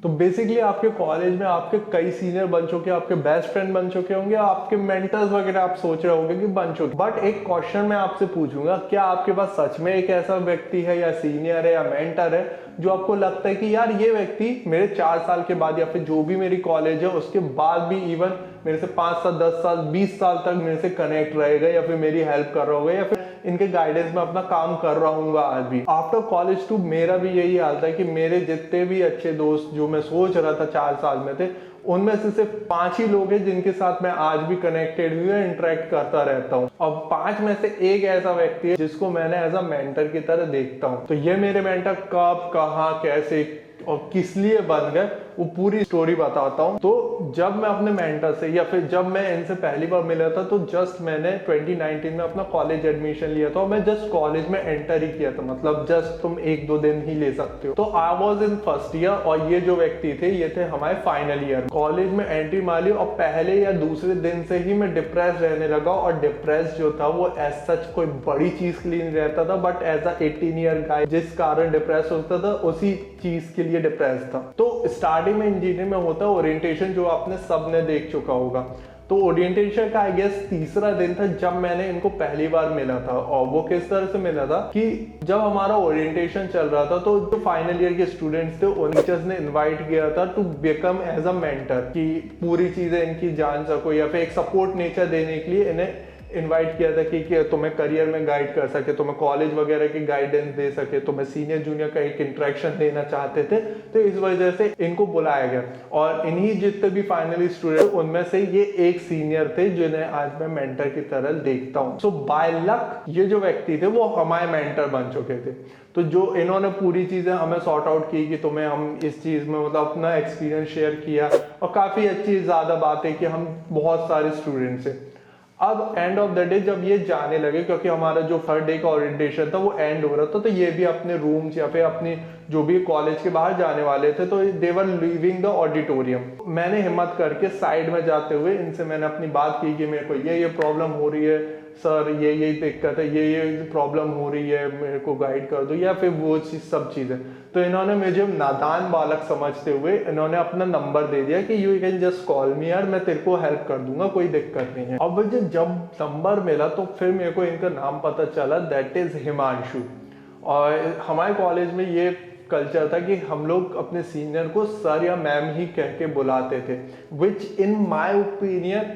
तो बेसिकली आपके कॉलेज में आपके कई सीनियर बन चुके, आपके बेस्ट फ्रेंड बन चुके होंगे, आपके मेंटर्स वगैरह आप सोच रहे होंगे कि बन चुके। बट एक क्वेश्चन मैं आपसे पूछूंगा, क्या आपके पास सच में एक ऐसा व्यक्ति है या सीनियर है या मेंटर है जो आपको लगता है कि यार ये व्यक्ति मेरे 4 साल के बाद या फिर जो भी मेरी कॉलेज है उसके बाद भी इवन मेरे से 5 साल 10 साल 20 साल तक मेरे से कनेक्ट रहेगा या फिर मेरी हेल्प कर रहा होगा या फिर इनके गाइडेंस में अपना काम कर रहा हूँ आज भी। आफ्टर कॉलेज टू मेरा भी यही हाल था कि मेरे जितने भी अच्छे दोस्त जो मैं सोच रहा था 4 साल में थे, उनमें से सिर्फ 5 ही लोग हैं जिनके साथ मैं आज भी कनेक्टेड हुई इंटरेक्ट करता रहता हूँ। और 5 में से एक ऐसा व्यक्ति है जिसको मैंने एज अ मेंटर की तरह देखता हूँ। तो ये मेरे मेंटर कब, कहाँ, कैसे और किस लिए बन गए वो पूरी स्टोरी बताता हूँ। तो जब मैं अपने मेंटर से या फिर जब मैं इनसे पहली बार मिला था तो जस्ट मैंने 2019 में अपना कॉलेज एडमिशन लिया था और मैं जस्ट कॉलेज में एंटर ही किया था, मतलब जस्ट तुम 1-2 दिन ही ले सकते हो। तो I was in first year और ये जो व्यक्ति थे ये थे हमारे फाइनल ईयर। कॉलेज में एंट्री मारी और पहले या दूसरे दिन से ही मैं डिप्रेस रहने लगा। और डिप्रेस जो था वो एज सच कोई बड़ी चीज के लिए नहीं रहता था, बट एज अ 18 ईयर गाय जिस कारण डिप्रेस होता था उसी चीज के लिए डिप्रेस था। तो स्टार्टिंग में इंजीनियरिंग में होता है ओरिएंटेशन, जो आपने सबने देख चुका होगा। तो ओरिएंटेशन का आई गेस तीसरा दिन था जब मैंने इनको पहली बार मिला था। और वो किस तरह से मिला था कि जब हमारा ओरिएंटेशन चल रहा था तो जो फाइनल ईयर के स्टूडेंट्स थे उन टीचर्स ने इनवाइट किया था to become as a mentor, कि पूरी चीजें इनकी जान सको या फिर एक सपोर्ट नेचर देने के लिए इन्हें इनवाइट किया था कि तुम्हें करियर में गाइड कर सके, तुम्हें कॉलेज वगैरह की गाइडेंस दे सके, तुम्हें सीनियर जूनियर का एक इंटरेक्शन देना चाहते थे। तो इस वजह से इनको बुलाया गया। और इन्हीं जितने भी फाइनली स्टूडेंट उनमें से ये एक सीनियर थे जिन्हें आज मैं मेंटर की तरह देखता हूँ। सो बाय लक ये जो व्यक्ति थे वो हमारे मेंटर बन चुके थे। तो जो इन्होंने पूरी चीजें हमें सॉर्ट आउट की कि तुम्हें हम इस चीज में मतलब अपना एक्सपीरियंस शेयर किया और काफी अच्छी ज्यादा बात है कि हम बहुत सारे स्टूडेंट्स हैं। अब एंड ऑफ द डे जब ये जाने लगे, क्योंकि हमारा जो थर्ड डे का ओरिएंटेशन था वो एंड हो रहा था, तो ये भी अपने रूम्स या फिर अपनी जो भी कॉलेज के बाहर जाने वाले थे, तो दे वर लीविंग द ऑडिटोरियम। मैंने हिम्मत करके साइड में जाते हुए इनसे मैंने अपनी बात की कि मेरे को ये प्रॉब्लम हो रही है सर, ये दिक्कत है, ये प्रॉब्लम हो रही है, मेरे को गाइड कर दो या फिर वो चीज सब चीजें। तो इन्होंने मुझे नादान बालक समझते हुए इन्होंने अपना नंबर दे दिया कि यू कैन जस्ट कॉल मी यार, मैं तेरे को हेल्प कर दूंगा, कोई दिक्कत नहीं है। अब मुझे जब नंबर मिला तो फिर मेरे को इनका नाम पता चला, दैट इज हिमांशु। और हमारे कॉलेज में ये कल्चर था कि हम लोग अपने सीनियर को सर या मैम ही कह के बुलाते थे, विच इन माई ओपिनियन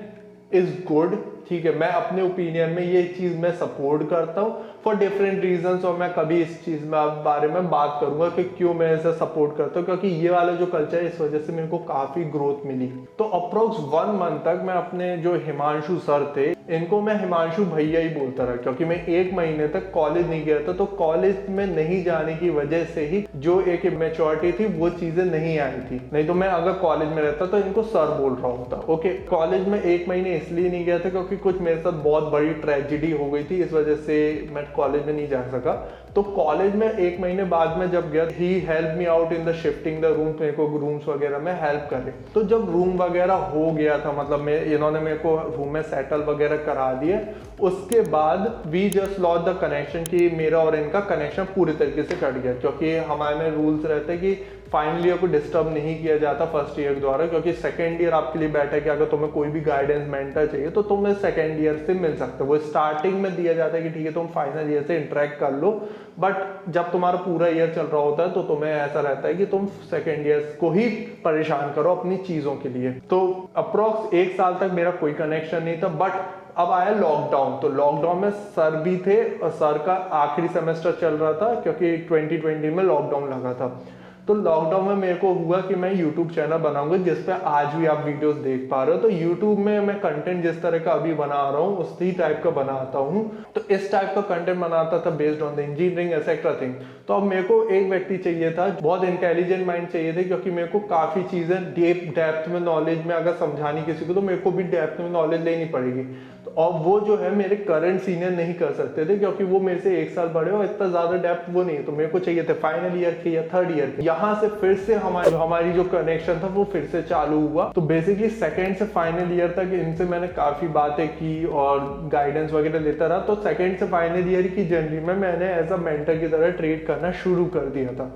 इज गुड। ठीक है, मैं अपने ओपिनियन में ये चीज मैं सपोर्ट करता हूँ फॉर डिफरेंट रीजंस, और मैं कभी इस चीज में बारे में बात करूंगा कि क्यों मैं इसे सपोर्ट करता हूँ, क्योंकि ये वाला जो कल्चर है इस वजह से मेरे को काफी ग्रोथ मिली। तो अप्रोक्स 1 मंथ तक मैं अपने जो हिमांशु सर थे इनको मैं हिमांशु भैया ही बोलता रहा, क्योंकि मैं 1 महीने तक कॉलेज नहीं गया था। तो कॉलेज में नहीं जाने की वजह से ही जो एक मैच्योरिटी थी वो चीजें नहीं आई थी, नहीं तो मैं अगर कॉलेज में रहता तो इनको सर बोल रहा होता। ओके, कॉलेज में 1 महीने इसलिए नहीं गया था क्योंकि कुछ मेरे साथ बहुत बड़ी ट्रेजेडी हो गई थी, इस वजह से मैं कॉलेज में नहीं जा सका। तो कॉलेज में 1 महीने बाद में जब गया, he help me out in the shifting the room, मेरे को रूम्स वगैरह में हेल्प करे। तो जब रूम वगैरह हो गया था, मतलब इन्होंने मेरे को रूम में सेटल वगैरह करा दिए, उसके बाद we just lost the connection, कि मेरा और इनका कनेक्शन पूरी तरीके से कट गया। क्योंकि हमारे में रूल्स रहते हैं कि फाइनल ईयर को डिस्टर्ब नहीं किया जाता फर्स्ट ईयर द्वारा, क्योंकि सेकेंड ईयर आपके लिए बैठा है कि अगर तुम्हें कोई भी गाइडेंस मेंटर चाहिए तो तुम्हें सेकेंड ईयर से मिल सकता है। वो स्टार्टिंग में दिया जाता है कि ठीक है तुम फाइनल ईयर से इंटरेक्ट कर लो, बट जब तुम्हारा पूरा ईयर चल रहा होता है तो तुम्हें ऐसा रहता है कि तुम सेकेंड ईयर को ही परेशान करो अपनी चीजों के लिए। तो अप्रोक्स 1 साल तक मेरा कोई कनेक्शन नहीं था। बट अब आया लॉकडाउन, तो लॉकडाउन में सर भी थे और सर का आखिरी सेमेस्टर चल रहा था क्योंकि 2020 में लॉकडाउन लगा था। तो लॉकडाउन में मेरे को हुआ कि मैं YouTube चैनल बनाऊंगा जिस पे आज भी आप वीडियोस देख पा रहे हो। तो YouTube में मैं कंटेंट जिस तरह का अभी बना रहा हूँ उसी टाइप का बनाता हूँ। तो इस टाइप का कंटेंट बनाता था based on the engineering etcetera thing. तो अब मेरे को एक व्यक्ति चाहिए था, बहुत इंटेलिजेंट माइंड चाहिए थे, क्योंकि मेरे को काफी चीजें डेप्थ में नॉलेज में अगर समझानी किसी को तो मेरे को भी डेप्थ में नॉलेज लेनी पड़ेगी। तो और वो जो है मेरे करंट सीनियर नहीं कर सकते थे, क्योंकि वो मेरे से 1 साल बड़े और इतना ज्यादा डेप्थ वो नहीं। तो मेरे को चाहिए थे फाइनल ईयर के या थर्ड ईयर के। यहाँ से फिर से हमारी जो कनेक्शन था वो फिर से चालू हुआ। तो बेसिकली सेकेंड से फाइनल ईयर तक इनसे मैंने काफी बातें की और गाइडेंस वगैरह लेता रहा। तो सेकेंड से फाइनल ईयर की जर्नी में मैंने एज अ मेंटर की तरह ट्रीट करना शुरू कर दिया था।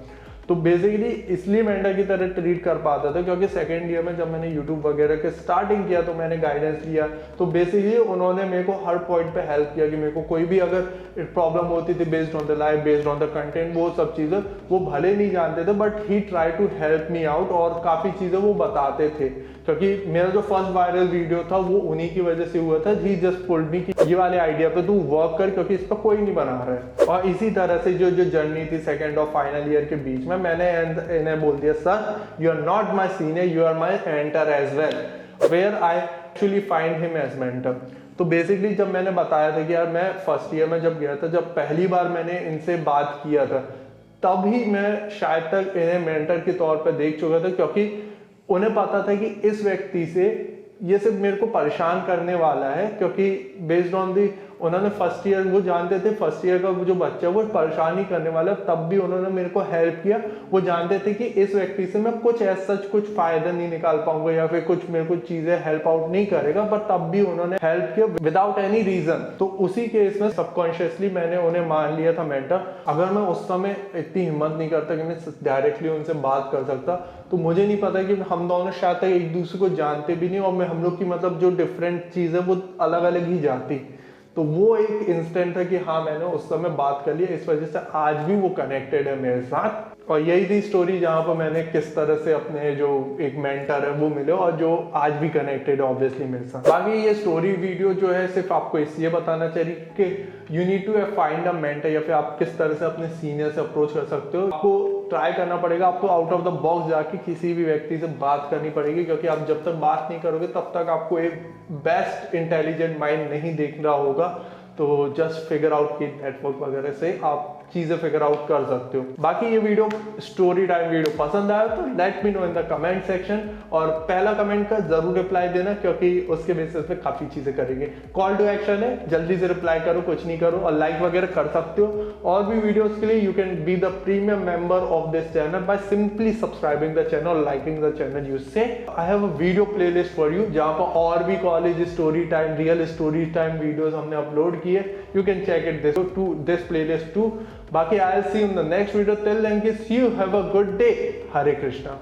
तो बेसिकली इसलिए मेंटर की तरह ट्रीट कर पाता था क्योंकि सेकेंड ईयर में जब मैंने यूट्यूब वगैरह के स्टार्टिंग किया तो मैंने गाइडेंस लिया, तो बेसिकली उन्होंने मेरे को हर पॉइंट पे हेल्प किया कि मेरे को कोई भी अगर प्रॉब्लम होती थी based on the life, based on the content, वो सब चीज़ें वो भले नहीं जानते थे but he try to help me out, और काफ़ी चीज़ें वो बताते थे क्योंकि मेरा जो फर्स्ट वायरल वीडियो था वो उन्हीं की वजह से हुआ था। ही जस्ट पुल्ड मी कि ये वाले आइडिया पे तू वर्क कर क्योंकि इस पर कोई नहीं बना रहा है। और इसी तरह से जो जर्नी थी सेकेंड और फाइनल ईयर के बीच में, मैंने इन्हें बोल दिया sir you are not my senior, you are my mentor as well, where I actually find him as mentor. तो बेसिकली जब मैंने बताया था कि यार मैं फर्स्ट ईयर में जब गया था, जब पहली बार मैंने इनसे बात किया था, तभी मैं शायद तक इन्हें मेंटर के तौर पर देख चुका था क्योंकि उन्हें पता था कि इस व्यक्ति से ये सिर्फ मेरे को परेशान करने वाला है, क्योंकि बेस्ड ऑन दी उन्होंने फर्स्ट ईयर, वो जानते थे फर्स्ट ईयर का जो बच्चा वो परेशान ही करने वाला है, तब भी उन्होंने मेरे को हेल्प किया। वो जानते थे कि इस व्यक्ति से मैं कुछ ऐसा कुछ फायदा नहीं निकाल पाऊंगा या फिर कुछ मेरे को चीजें हेल्प आउट नहीं करेगा, पर तब भी उन्होंने हेल्प किया विदाउट एनी रीजन। तो उसी केस में सबकॉन्शियसली मैंने उन्हें मान लिया था मेंटर। अगर मैं उस समय इतनी हिम्मत नहीं करता कि मैं डायरेक्टली उनसे बात कर सकता, तो मुझे नहीं पता कि हम दोनों शायद तक एक दूसरे को जानते भी नहीं, और मैं हम लोग की मतलब जो डिफरेंट चीज़ है वो अलग अलग ही जाती। तो वो एक इंस्टेंट है कि हाँ मैंने उस समय बात कर लिया, इस वजह से आज भी वो कनेक्टेड है मेरे साथ। और यही थी स्टोरी जहाँ पर मैंने किस तरह से अपने जो एक मेंटर है वो मिले और जो आज भी कनेक्टेड है ऑब्वियसली मेरे साथ। बाकी ये स्टोरी वीडियो जो है सिर्फ आपको इसलिए बताना चाहिए कि you need to find a mentor, या फिर आप किस तरह से अपने सीनियर से अप्रोच कर सकते हो। आपको ट्राई करना पड़ेगा, आपको आउट ऑफ द बॉक्स जाके किसी भी व्यक्ति से बात करनी पड़ेगी, क्योंकि आप जब तक बात नहीं करोगे तब तक आपको एक बेस्ट इंटेलिजेंट माइंड नहीं देख रहा होगा। तो जस्ट फिगर आउट की नेटवर्क वगैरह से आप चीजें फिगर आउट कर सकते हो। बाकी ये वीडियो स्टोरी टाइम वीडियो पसंद आया तो let me know in the comment section, और पहला कमेंट का जरूर रिप्लाई देना क्योंकि उसके बेसिस पे काफी चीजें करेंगे। कॉल टू एक्शन है, जल्दी से रिप्लाई करो, कुछ नहीं करो, और लाइक वगैरह कर सकते हो। और भी वीडियोस के लिए you can be the premium member of this channel by simply subscribing the channel, liking the channel. You say I have a video playlist for you जहां पर और भी college story time, real story time videos हमने upload किए। You can check it this playlist too. बाकी I'll see you in the next video. Till then, see you. Have a good day. Hare Krishna.